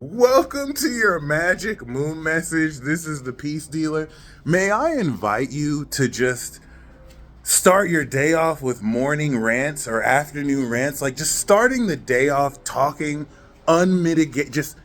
Welcome to your magic moon message. This is the peace dealer. May I invite you to just start your day off with morning rants or afternoon rants, like just starting the day off talking unmitigated, just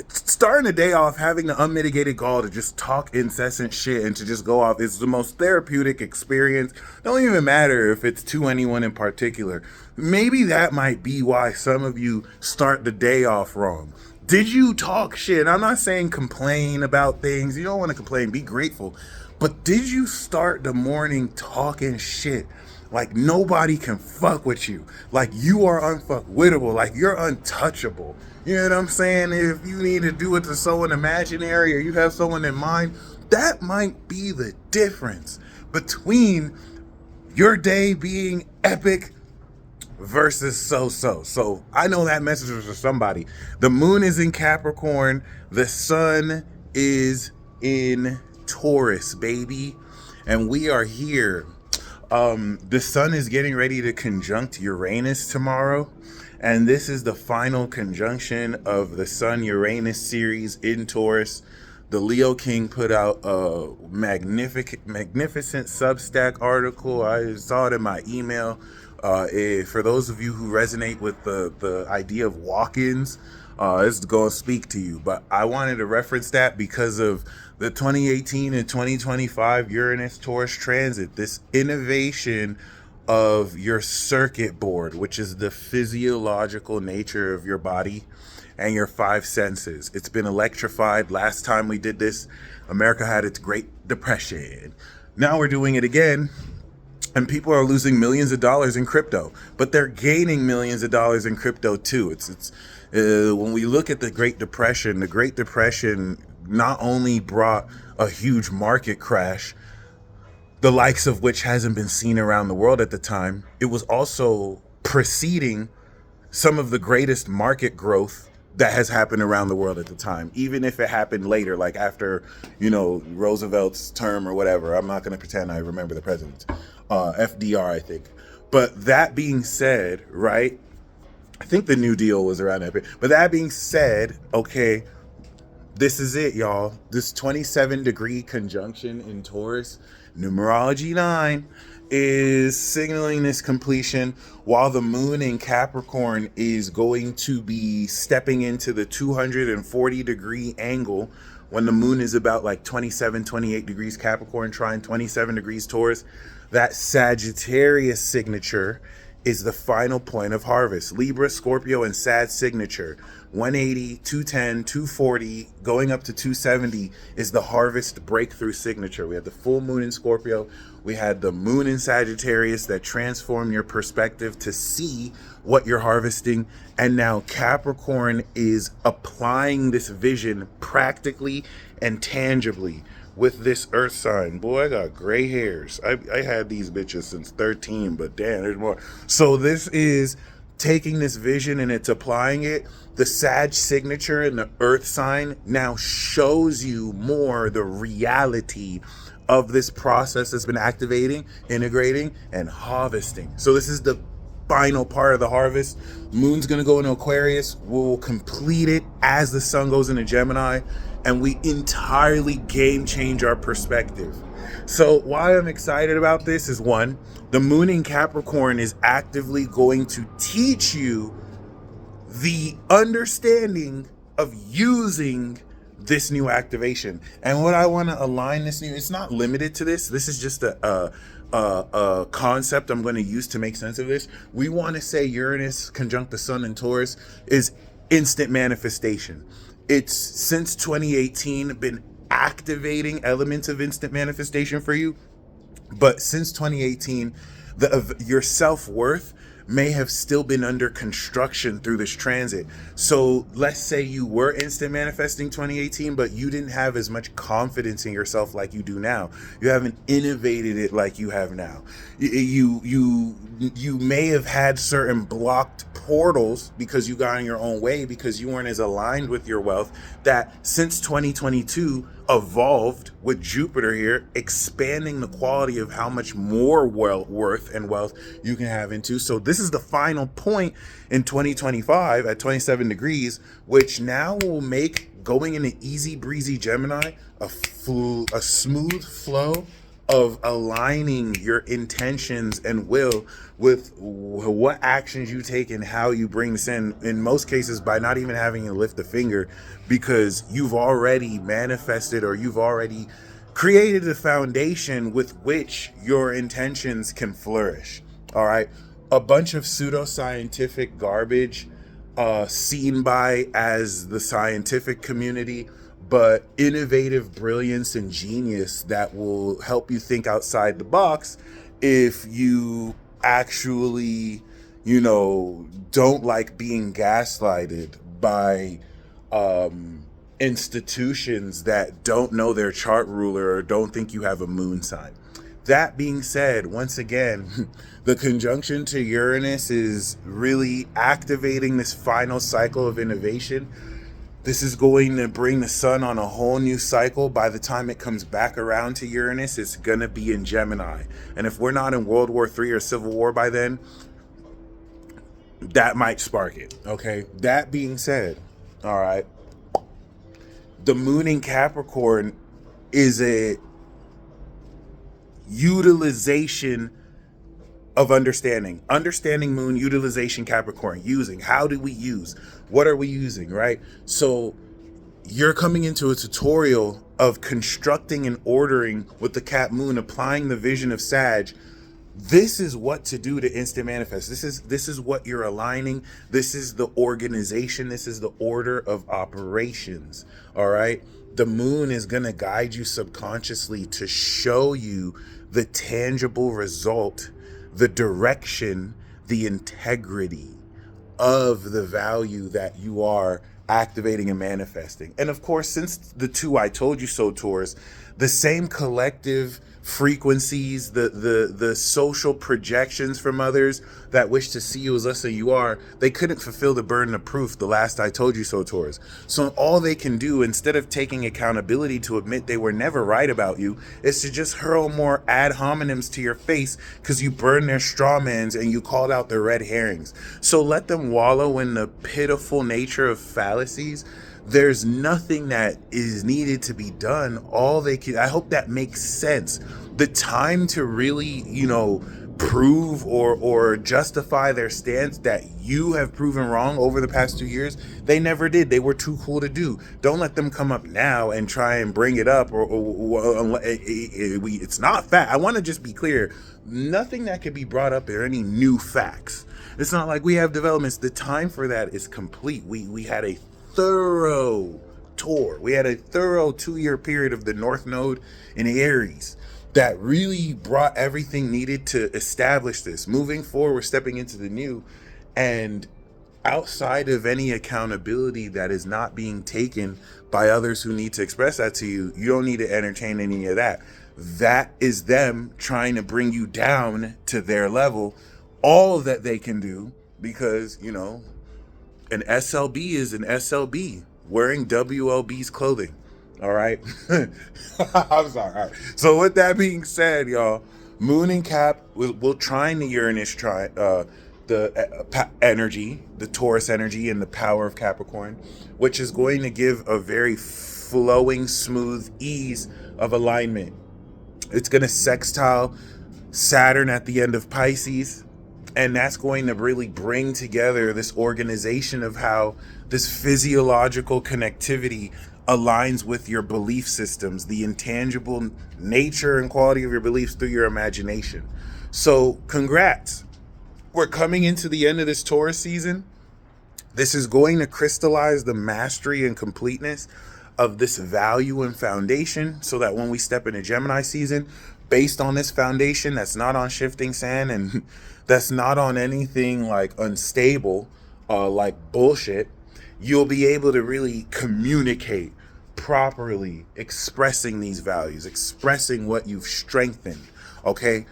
starting the day off having the unmitigated gall to just talk incessant shit and to just go off is the most therapeutic experience. Don't even matter if it's to anyone in particular. Maybe that might be why some of you start the day off wrong. Did you talk shit? I'm not saying complain about things. You don't want to complain, be grateful. But did you start the morning talking shit? Like nobody can fuck with you. Like you are unfuckwittable. Like you're untouchable. You know what I'm saying? If you need to do it to someone imaginary or you have someone in mind, that might be the difference between your day being epic versus so-so. So I know that message was for somebody. The moon is in Capricorn. The sun is in Taurus, baby. And we are here. The sun is getting ready to conjunct Uranus tomorrow. And this is the final conjunction of the Sun-Uranus series in Taurus. The Leo King put out a magnificent Substack article. I saw it in my email. For those of you who resonate with the idea of walk-ins, it's going to speak to you. But I wanted to reference that because of the 2018 and 2025 Uranus-Taurus transit, this innovation of your circuit board, which is the physiological nature of your body and your five senses. It's been electrified. Last time we did this, America had its Great Depression. Now we're doing it again, and people are losing millions of dollars in crypto, but they're gaining millions of dollars in crypto too. When we look at the Great Depression not only brought a huge market crash, the likes of which hasn't been seen around the world at the time, it was also preceding some of the greatest market growth that has happened around the world at the time, even if it happened later, like after, Roosevelt's term or whatever. I'm not going to pretend I remember the president. FDR, I think. But that being said, right, I think the New Deal was around that. But that being said, okay, this is it, y'all. This 27-degree conjunction in Taurus, numerology 9, is signaling this completion, while the moon in Capricorn is going to be stepping into the 240-degree angle when the moon is about like 27, 28 degrees Capricorn, trine 27 degrees Taurus. That Sagittarius signature is the final point of harvest. Libra, Scorpio, and Sag signature. 180, 210, 240, going up to 270 is the harvest breakthrough signature. We had the full moon in Scorpio. We had the moon in Sagittarius that transformed your perspective to see what you're harvesting. And now Capricorn is applying this vision practically and tangibly with this earth sign. Boy, I got gray hairs. I had these bitches since 13, but damn, there's more. So this is taking this vision and it's applying it. The Sag signature and the earth sign now shows you more the reality of this process that's been activating, integrating, and harvesting. So this is the final part of the harvest. Moon's going to go into Aquarius. We'll complete it as the sun goes into Gemini, and we entirely game change our perspective. So why I'm excited about this is, one, the moon in Capricorn is actively going to teach you the understanding of using this new activation. And what I want to align this new, it's not limited to this. This is just a concept I'm going to use to make sense of this. We want to say Uranus conjunct the sun in Taurus is instant manifestation. It's since 2018 been activating elements of instant manifestation for you. But since 2018, your self-worth may have still been under construction through this transit. So let's say you were instant manifesting 2018, but you didn't have as much confidence in yourself like you do now. You haven't innovated it like you have now. You may have had certain blocked portals because you got in your own way, because you weren't as aligned with your wealth, that since 2022 evolved with Jupiter here, expanding the quality of how much more worth and wealth you can have into. So this is the final point in 2025 at 27 degrees, which now will make going into easy breezy Gemini a smooth flow of aligning your intentions and will with what actions you take and how you bring this in most cases by not even having to lift a finger, because you've already manifested or you've already created a foundation with which your intentions can flourish. All right. A bunch of pseudoscientific garbage seen by as the scientific community, but innovative brilliance and genius that will help you think outside the box if you actually, don't like being gaslighted by institutions that don't know their chart ruler or don't think you have a moon sign. That being said, once again, the conjunction to Uranus is really activating this final cycle of innovation. This is going to bring the sun on a whole new cycle. By the time it comes back around to Uranus, it's going to be in Gemini. And if we're not in World War III or Civil War by then, that might spark it. Okay. That being said, all right, the moon in Capricorn is a utilization of understanding moon, utilization Capricorn, using. How do we use? What are we using, right? So you're coming into a tutorial of constructing and ordering with the Cap moon, applying the vision of Sag. This is what to do to instant manifest. This is what you're aligning. This is the organization. This is the order of operations. All right. The moon is going to guide you subconsciously to show you the tangible result, the direction, the integrity of the value that you are activating and manifesting. And of course, since the two I told you so tours, the same collective frequencies, the social projections from others that wish to see you as less than you are, they couldn't fulfill the burden of proof the last I told you so tours. So all they can do, instead of taking accountability to admit they were never right about you, is to just hurl more ad hominems to your face because you burned their straw mans and you called out their red herrings. So let them wallow in the pitiful nature of fallacies. There's nothing that is needed to be done. All they can, I hope that makes sense. The time to really, prove or justify their stance that you have proven wrong over the past 2 years, they never did. They were too cool to do. Don't let them come up now and try and bring it up it's not fact. I want to just be clear. Nothing that could be brought up are any new facts. It's not like we have developments. The time for that is complete. We had a thorough tour. We had a thorough 2-year period of the North Node in Aries that really brought everything needed to establish this. Moving forward, we're stepping into the new, and outside of any accountability that is not being taken by others who need to express that to you, you don't need to entertain any of that. That is them trying to bring you down to their level. All that they can do, because, an SLB is an SLB wearing WLB's clothing. All right. I'm sorry. All right. So with that being said, y'all, moon and Cap will trine the Uranus, energy, the Taurus energy, and the power of Capricorn, which is going to give a very flowing, smooth ease of alignment. It's going to sextile Saturn at the end of Pisces. And that's going to really bring together this organization of how this physiological connectivity aligns with your belief systems, the intangible nature and quality of your beliefs through your imagination. So congrats. We're coming into the end of this Taurus season. This is going to crystallize the mastery and completeness of this value and foundation, so that when we step into Gemini season, based on this foundation that's not on shifting sand and that's not on anything like unstable, like bullshit, you'll be able to really communicate properly, expressing these values, expressing what you've strengthened. Okay.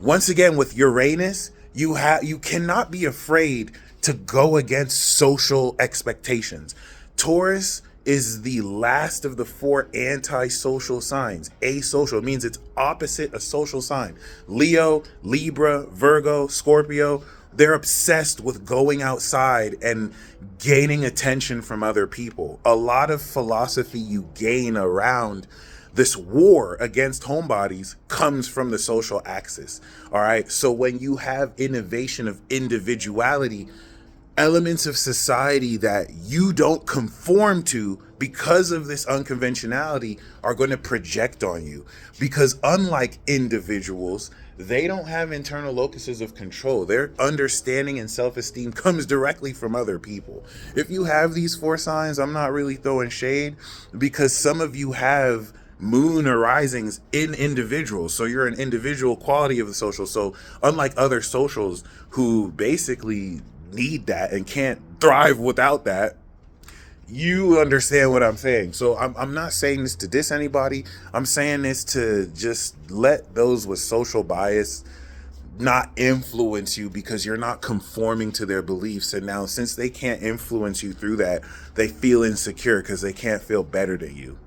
Once again, with Uranus, you cannot be afraid to go against social expectations. Taurus is the last of the four anti-social signs. Asocial means it's opposite a social sign. Leo, Libra, Virgo, Scorpio, they're obsessed with going outside and gaining attention from other people. A lot of philosophy you gain around this war against homebodies comes from the social axis. All right. So when you have innovation of individuality, elements of society that you don't conform to because of this unconventionality are going to project on you. Because unlike individuals, they don't have internal locuses of control. Their understanding and self-esteem comes directly from other people. If you have these four signs, I'm not really throwing shade, because some of you have moon or risings in individuals. So you're an individual quality of the social. So unlike other socials who basically need that and can't thrive without that, you understand what I'm saying. So I'm not saying this to diss anybody. I'm saying this to just let those with social bias not influence you, because you're not conforming to their beliefs. And now, since they can't influence you through that, they feel insecure because they can't feel better than you.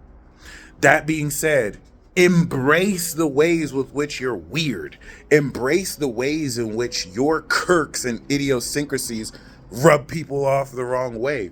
That being said, embrace the ways with which you're weird. Embrace the ways in which your quirks and idiosyncrasies rub people off the wrong way.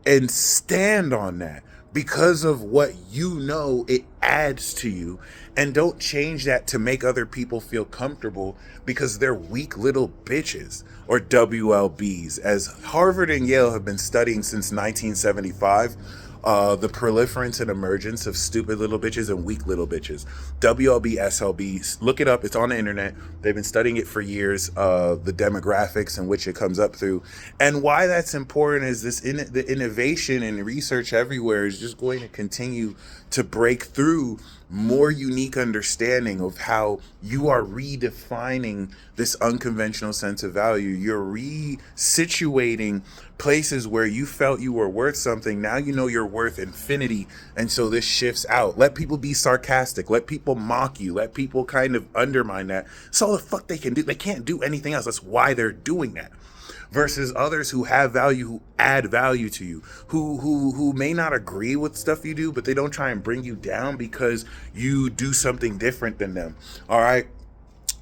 And stand on that because of what you know it adds to you. And don't change that to make other people feel comfortable, because they're weak little bitches, or WLBs, as Harvard and Yale have been studying since 1975. The proliferance and emergence of stupid little bitches and weak little bitches. WLB, SLB, look it up. It's on the internet. They've been studying it for years, the demographics in which it comes up through. And why that's important is the innovation and research everywhere is just going to continue to break through more unique understanding of how you are redefining this unconventional sense of value. You're resituating places where you felt you were worth something. Now you know you're worth infinity. And so this shifts out. Let people be sarcastic. Let people mock you. Let people kind of undermine that. That's all the fuck they can do. They can't do anything else. That's why they're doing that. Versus others who have value, who add value to you, who may not agree with stuff you do, but they don't try and bring you down because you do something different than them. All right.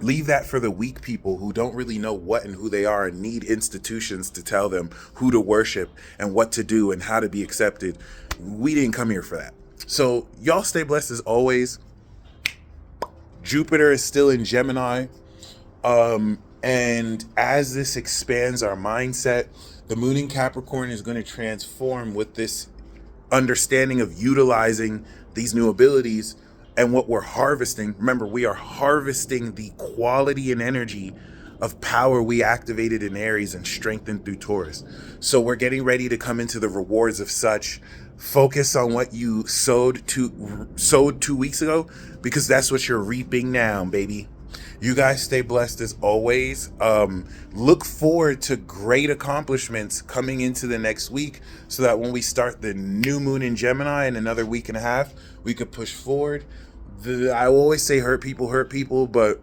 Leave that for the weak people who don't really know what and who they are and need institutions to tell them who to worship and what to do and how to be accepted. We didn't come here for that. So y'all stay blessed as always. Jupiter is still in Gemini. And as this expands our mindset, the moon in Capricorn is going to transform with this understanding of utilizing these new abilities and what we're harvesting. Remember, we are harvesting the quality and energy of power we activated in Aries and strengthened through Taurus. So we're getting ready to come into the rewards of such. Focus on what you sowed 2 weeks ago, because that's what you're reaping now, baby. You guys stay blessed as always. Look forward to great accomplishments coming into the next week, so that when we start the new moon in Gemini in another week and a half, we could push forward. I always say hurt people, but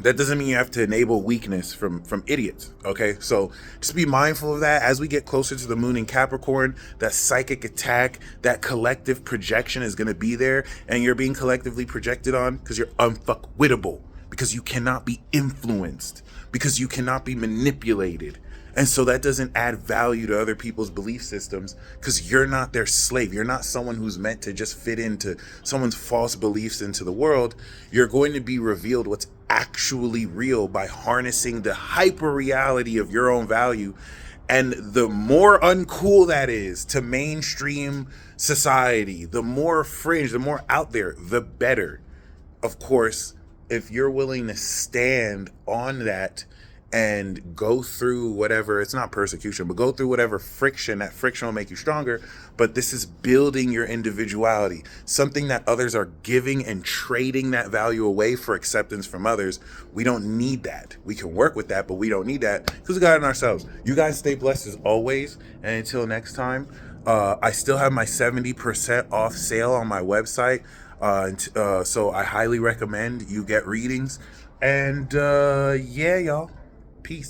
that doesn't mean you have to enable weakness from idiots. Okay, so just be mindful of that as we get closer to the moon in Capricorn. That psychic attack, that collective projection is going to be there, and you're being collectively projected on because you're unfuckwittable. Because you cannot be influenced, because you cannot be manipulated. And so that doesn't add value to other people's belief systems, because you're not their slave. You're not someone who's meant to just fit into someone's false beliefs into the world. You're going to be revealed what's actually real by harnessing the hyper reality of your own value. And the more uncool that is to mainstream society, the more fringe, the more out there, the better. Of course, if you're willing to stand on that and go through whatever, it's not persecution, but go through whatever friction, that friction will make you stronger. But this is building your individuality, something that others are giving and trading that value away for acceptance from others. We don't need that. We can work with that, but we don't need that because we got it in ourselves. You guys stay blessed as always. And until next time, I still have my 70% off sale on my website. So I highly recommend you get readings. And yeah, y'all. Peace.